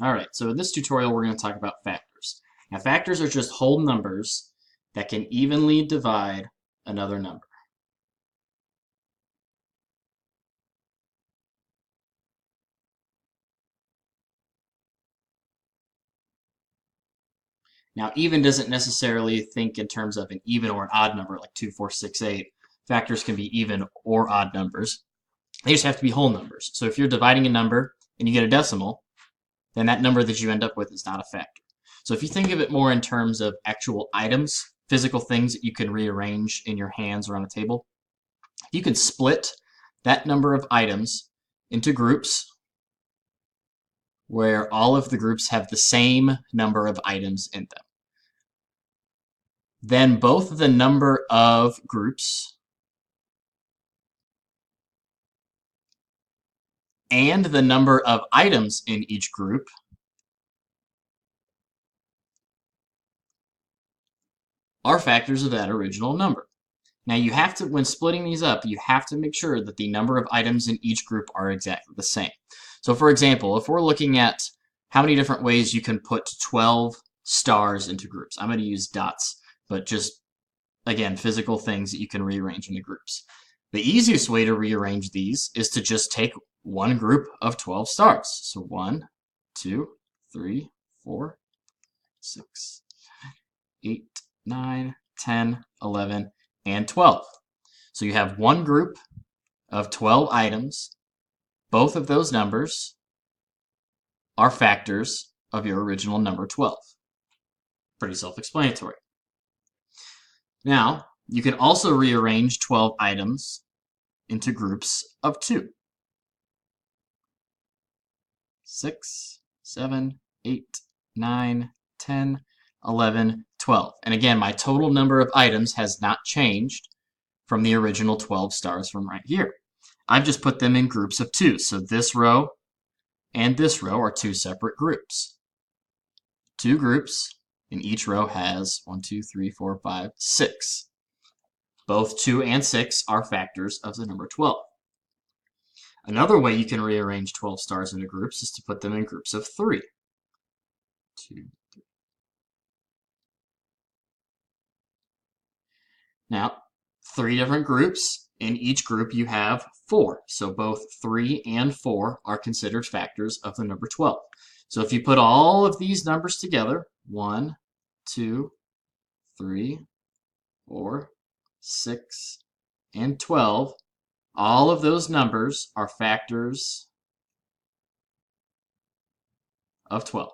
All right, so in this tutorial, we're going to talk about factors. Now, factors are just whole numbers that can evenly divide another number. Now, even doesn't necessarily think in terms of an even or an odd number like 2, 4, 6, 8. Factors can be even or odd numbers. They just have to be whole numbers. So if you're dividing a number and you get a decimal, then that number that you end up with is not a factor. So if you think of it more in terms of actual items, physical things that you can rearrange in your hands or on a table, you can split that number of items into groups where all of the groups have the same number of items in them. Then both the number of groups and the number of items in each group are factors of that original number. Now you have to, when splitting these up, you have to make sure that the number of items in each group are exactly the same. So for example, if we're looking at how many different ways you can put 12 stars into groups, I'm going to use dots, but just, again, physical things that you can rearrange into groups. The easiest way to rearrange these is to just take one group of 12 stars. So 1, 2, 3, 4, 6, 8, 9, 10, 11, and 12. So you have one group of 12 items. Both of those numbers are factors of your original number 12. Pretty self-explanatory. Now, you can also rearrange 12 items into groups of 2. 6, 7, 8, 9, 10, 11, 12. And again, my total number of items has not changed from the original 12 stars from right here. I've just put them in groups of 2. So this row and this row are 2 separate groups. 2 groups, and each row has 1, 2, 3, 4, 5, 6. Both 2 and 6 are factors of the number 12. Another way you can rearrange 12 stars into groups is to put them in groups of 3. 2, 3. Now, 3 different groups. In each group you have 4. So both 3 and 4 are considered factors of the number 12. So if you put all of these numbers together, 1, 2, 3, 4, 6, and 12, all of those numbers are factors of 12.